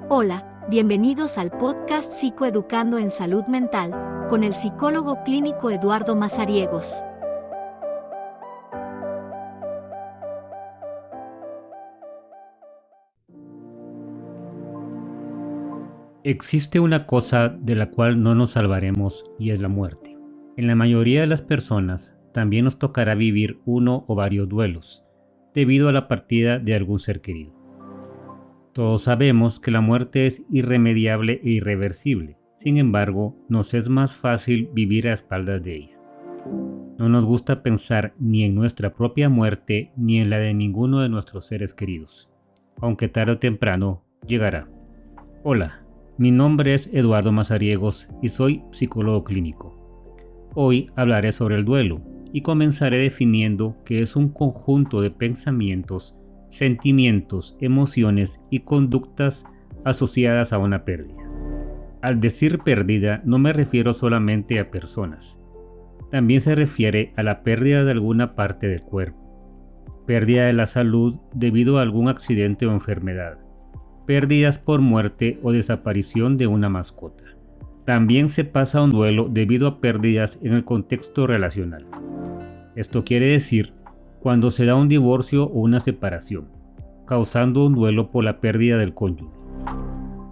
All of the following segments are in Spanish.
Hola, bienvenidos al podcast Psicoeducando en Salud Mental, con el psicólogo clínico Eduardo Mazariegos. Existe una cosa de la cual no nos salvaremos y es la muerte. En la mayoría de las personas también nos tocará vivir uno o varios duelos, debido a la partida de algún ser querido. Todos sabemos que la muerte es irremediable e irreversible, sin embargo, nos es más fácil vivir a espaldas de ella. No nos gusta pensar ni en nuestra propia muerte ni en la de ninguno de nuestros seres queridos, aunque tarde o temprano llegará. Hola. Mi nombre es Eduardo Mazariegos y soy psicólogo clínico. Hoy hablaré sobre el duelo y comenzaré definiendo que es un conjunto de pensamientos, sentimientos, emociones y conductas asociadas a una pérdida. Al decir pérdida no me refiero solamente a personas. También se refiere a la pérdida de alguna parte del cuerpo, pérdida de la salud debido a algún accidente o enfermedad, pérdidas por muerte o desaparición de una mascota. También se pasa un duelo debido a pérdidas en el contexto relacional. Esto quiere decir cuando se da un divorcio o una separación, causando un duelo por la pérdida del cónyuge.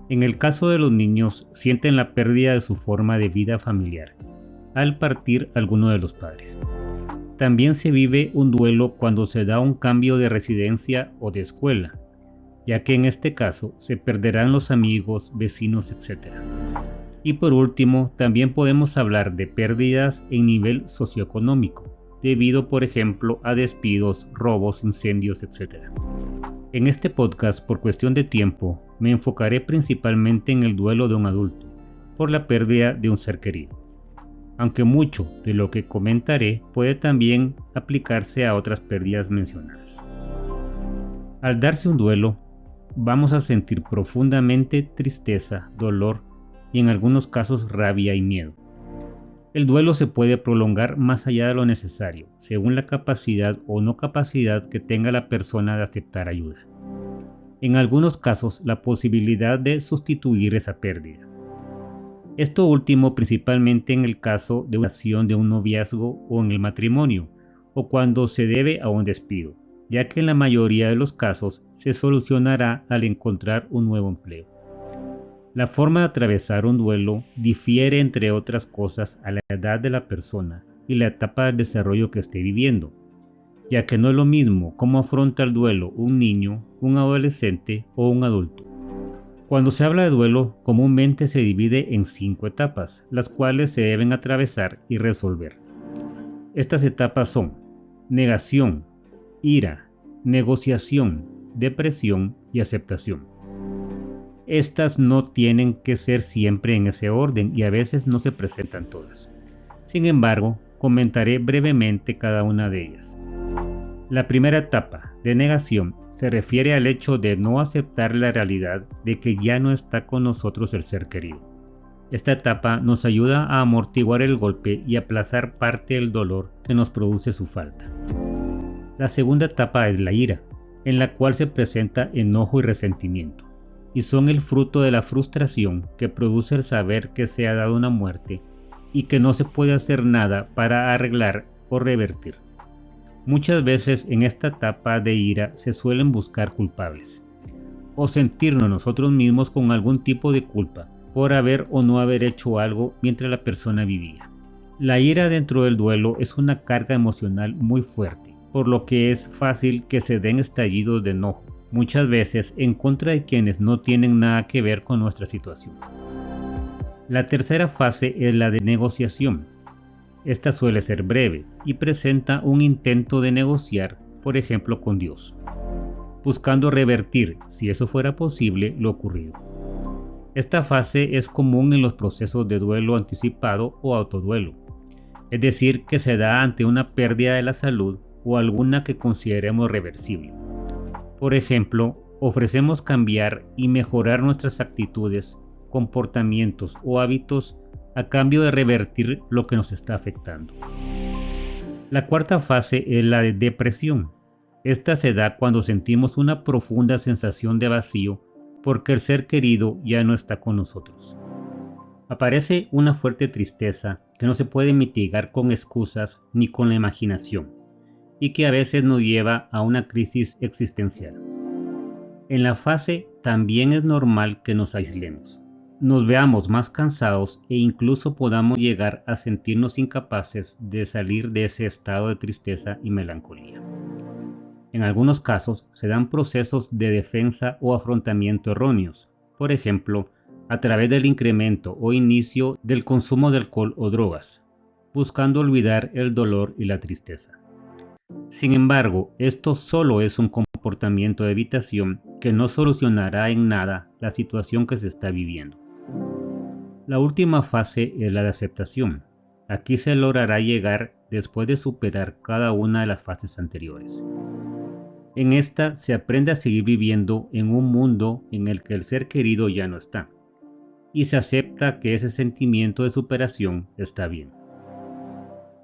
En el caso de los niños, sienten la pérdida de su forma de vida familiar, al partir alguno de los padres. También se vive un duelo cuando se da un cambio de residencia o de escuela, ya que en este caso se perderán los amigos, vecinos, etc. Y por último, también podemos hablar de pérdidas en nivel socioeconómico, debido por ejemplo a despidos, robos, incendios, etc. En este podcast, por cuestión de tiempo, me enfocaré principalmente en el duelo de un adulto, por la pérdida de un ser querido. Aunque mucho de lo que comentaré puede también aplicarse a otras pérdidas mencionadas. Al darse un duelo, vamos a sentir profundamente tristeza, dolor y en algunos casos rabia y miedo. El duelo se puede prolongar más allá de lo necesario, según la capacidad o no capacidad que tenga la persona de aceptar ayuda. En algunos casos, la posibilidad de sustituir esa pérdida. Esto último principalmente en el caso de una relación de un noviazgo o en el matrimonio, o cuando se debe a un despido, ya que en la mayoría de los casos se solucionará al encontrar un nuevo empleo. La forma de atravesar un duelo difiere entre otras cosas a la edad de la persona y la etapa del desarrollo que esté viviendo, ya que no es lo mismo cómo afronta el duelo un niño, un adolescente o un adulto. Cuando se habla de duelo, comúnmente se divide en 5 etapas, las cuales se deben atravesar y resolver. Estas etapas son negación, ira, negociación, depresión y aceptación. Estas no tienen que ser siempre en ese orden y a veces no se presentan todas. Sin embargo, comentaré brevemente cada una de ellas. La primera etapa, de negación, se refiere al hecho de no aceptar la realidad de que ya no está con nosotros el ser querido. Esta etapa nos ayuda a amortiguar el golpe y aplazar parte del dolor que nos produce su falta. La segunda etapa es la ira, en la cual se presenta enojo y resentimiento, y son el fruto de la frustración que produce el saber que se ha dado una muerte y que no se puede hacer nada para arreglar o revertir. Muchas veces en esta etapa de ira se suelen buscar culpables, o sentirnos nosotros mismos con algún tipo de culpa por haber o no haber hecho algo mientras la persona vivía. La ira dentro del duelo es una carga emocional muy fuerte, por lo que es fácil que se den estallidos de enojo, muchas veces en contra de quienes no tienen nada que ver con nuestra situación. La tercera fase es la de negociación. Esta suele ser breve y presenta un intento de negociar, por ejemplo con Dios, buscando revertir, si eso fuera posible, lo ocurrido. Esta fase es común en los procesos de duelo anticipado o autoduelo, es decir, que se da ante una pérdida de la salud o alguna que consideremos reversible. Por ejemplo, ofrecemos cambiar y mejorar nuestras actitudes, comportamientos o hábitos a cambio de revertir lo que nos está afectando. La cuarta fase es la de depresión. Esta se da cuando sentimos una profunda sensación de vacío porque el ser querido ya no está con nosotros. Aparece una fuerte tristeza que no se puede mitigar con excusas ni con la imaginación, y que a veces nos lleva a una crisis existencial. En la fase también es normal que nos aislemos, nos veamos más cansados e incluso podamos llegar a sentirnos incapaces de salir de ese estado de tristeza y melancolía. En algunos casos se dan procesos de defensa o afrontamiento erróneos, por ejemplo, a través del incremento o inicio del consumo de alcohol o drogas, buscando olvidar el dolor y la tristeza. Sin embargo, esto solo es un comportamiento de evitación que no solucionará en nada la situación que se está viviendo. La última fase es la de aceptación. Aquí se logrará llegar después de superar cada una de las fases anteriores. En esta se aprende a seguir viviendo en un mundo en el que el ser querido ya no está, y se acepta que ese sentimiento de superación está bien.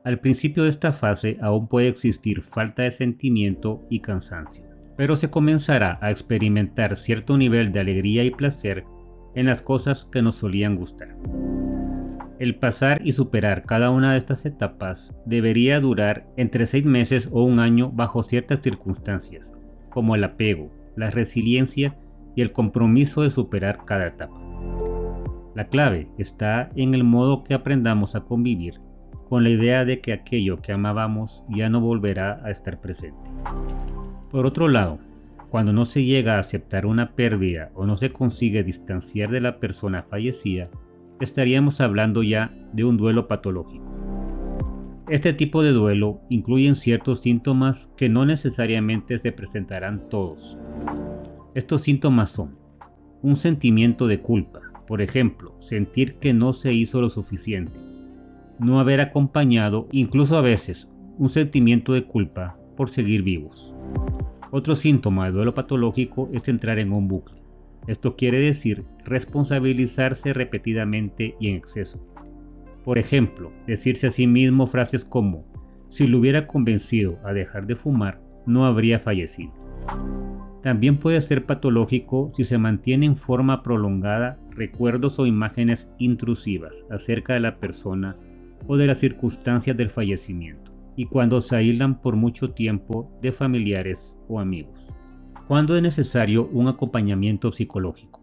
Al principio de esta fase aún puede existir falta de sentimiento y cansancio, pero se comenzará a experimentar cierto nivel de alegría y placer en las cosas que nos solían gustar. El pasar y superar cada una de estas etapas debería durar entre 6 meses o un año bajo ciertas circunstancias, como el apego, la resiliencia y el compromiso de superar cada etapa. La clave está en el modo que aprendamos a convivir con la idea de que aquello que amábamos ya no volverá a estar presente. Por otro lado, cuando no se llega a aceptar una pérdida o no se consigue distanciar de la persona fallecida, estaríamos hablando ya de un duelo patológico. Este tipo de duelo incluye ciertos síntomas que no necesariamente se presentarán todos. Estos síntomas son un sentimiento de culpa, por ejemplo, sentir que no se hizo lo suficiente, no haber acompañado, incluso a veces, un sentimiento de culpa por seguir vivos. Otro síntoma de duelo patológico es entrar en un bucle. Esto quiere decir responsabilizarse repetidamente y en exceso. Por ejemplo, decirse a sí mismo frases como: si lo hubiera convencido a dejar de fumar, no habría fallecido. También puede ser patológico si se mantiene en forma prolongada recuerdos o imágenes intrusivas acerca de la persona o de las circunstancias del fallecimiento, y cuando se aíslan por mucho tiempo de familiares o amigos. ¿Cuándo es necesario un acompañamiento psicológico?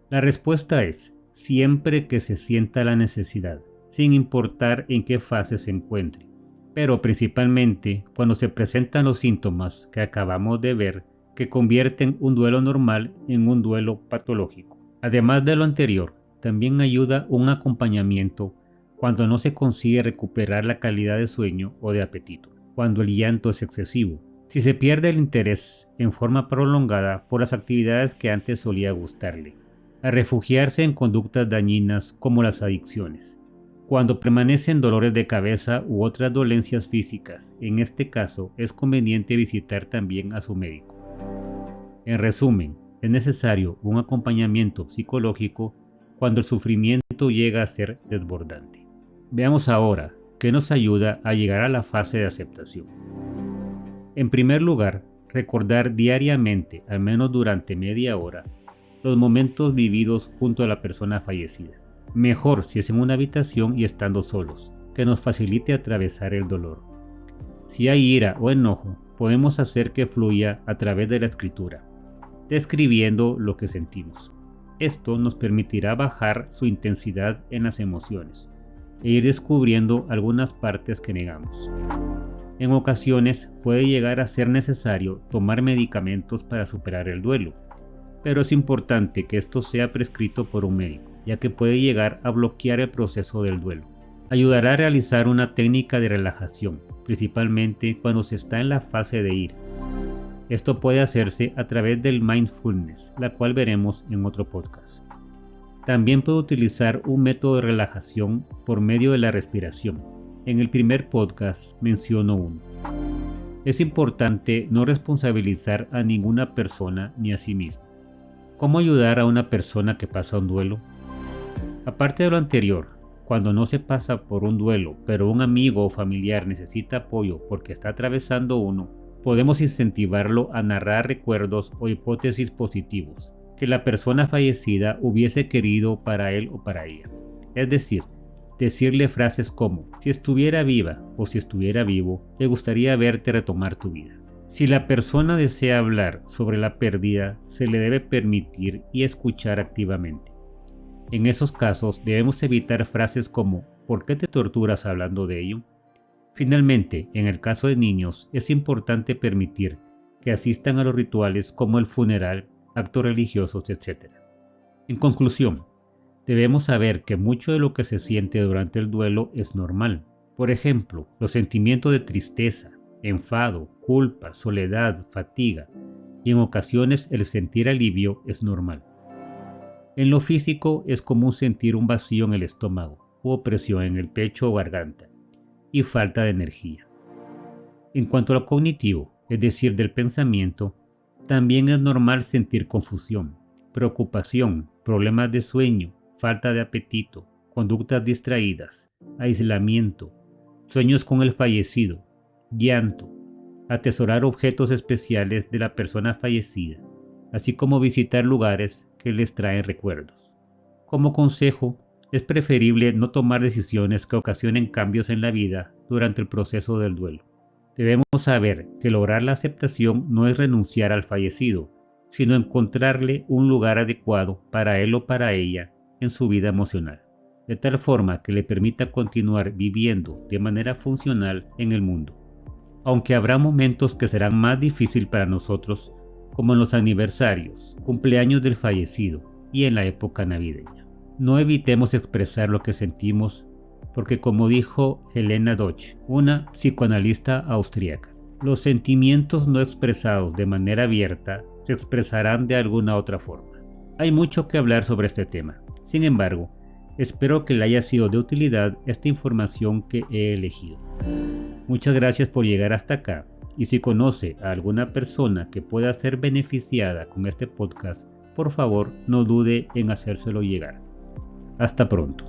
La respuesta es siempre que se sienta la necesidad, sin importar en qué fase se encuentre, pero principalmente cuando se presentan los síntomas que acabamos de ver que convierten un duelo normal en un duelo patológico. Además de lo anterior, también ayuda un acompañamiento cuando no se consigue recuperar la calidad de sueño o de apetito, cuando el llanto es excesivo, si se pierde el interés en forma prolongada por las actividades que antes solía gustarle, a refugiarse en conductas dañinas como las adicciones, cuando permanecen dolores de cabeza u otras dolencias físicas. En este caso es conveniente visitar también a su médico. En resumen, es necesario un acompañamiento psicológico cuando el sufrimiento llega a ser desbordante. Veamos ahora qué nos ayuda a llegar a la fase de aceptación. En primer lugar, recordar diariamente, al menos durante media hora, los momentos vividos junto a la persona fallecida. Mejor si es en una habitación y estando solos, que nos facilite atravesar el dolor. Si hay ira o enojo, podemos hacer que fluya a través de la escritura, describiendo lo que sentimos. Esto nos permitirá bajar su intensidad en las emociones e ir descubriendo algunas partes que negamos. En ocasiones puede llegar a ser necesario tomar medicamentos para superar el duelo, pero es importante que esto sea prescrito por un médico, ya que puede llegar a bloquear el proceso del duelo. Ayudará a realizar una técnica de relajación, principalmente cuando se está en la fase de ira. Esto puede hacerse a través del mindfulness, la cual veremos en otro podcast. También puede utilizar un método de relajación por medio de la respiración. En el primer podcast menciono uno. Es importante no responsabilizar a ninguna persona ni a sí mismo. ¿Cómo ayudar a una persona que pasa un duelo? Aparte de lo anterior, cuando no se pasa por un duelo, pero un amigo o familiar necesita apoyo porque está atravesando uno, podemos incentivarlo a narrar recuerdos o hipótesis positivos, que la persona fallecida hubiese querido para él o para ella. Es decir, decirle frases como: si estuviera viva o si estuviera vivo, me gustaría verte retomar tu vida. Si la persona desea hablar sobre la pérdida, se le debe permitir y escuchar activamente. En esos casos debemos evitar frases como: ¿por qué te torturas hablando de ello? Finalmente, en el caso de niños, es importante permitir que asistan a los rituales como el funeral, actos religiosos, etc. En conclusión, debemos saber que mucho de lo que se siente durante el duelo es normal. Por ejemplo, los sentimientos de tristeza, enfado, culpa, soledad, fatiga y en ocasiones el sentir alivio es normal. En lo físico es común sentir un vacío en el estómago u opresión en el pecho o garganta y falta de energía. En cuanto a lo cognitivo, es decir, del pensamiento, también es normal sentir confusión, preocupación, problemas de sueño, falta de apetito, conductas distraídas, aislamiento, sueños con el fallecido, llanto, atesorar objetos especiales de la persona fallecida, así como visitar lugares que les traen recuerdos. Como consejo, es preferible no tomar decisiones que ocasionen cambios en la vida durante el proceso del duelo. Debemos saber que lograr la aceptación no es renunciar al fallecido, sino encontrarle un lugar adecuado para él o para ella en su vida emocional, de tal forma que le permita continuar viviendo de manera funcional en el mundo. Aunque habrá momentos que serán más difíciles para nosotros, como en los aniversarios, cumpleaños del fallecido y en la época navideña. No evitemos expresar lo que sentimos porque, como dijo Helena Deutsch, una psicoanalista austríaca, los sentimientos no expresados de manera abierta se expresarán de alguna otra forma. Hay mucho que hablar sobre este tema. Sin embargo, espero que le haya sido de utilidad esta información que he elegido. Muchas gracias por llegar hasta acá, y si conoce a alguna persona que pueda ser beneficiada con este podcast, por favor no dude en hacérselo llegar. Hasta pronto.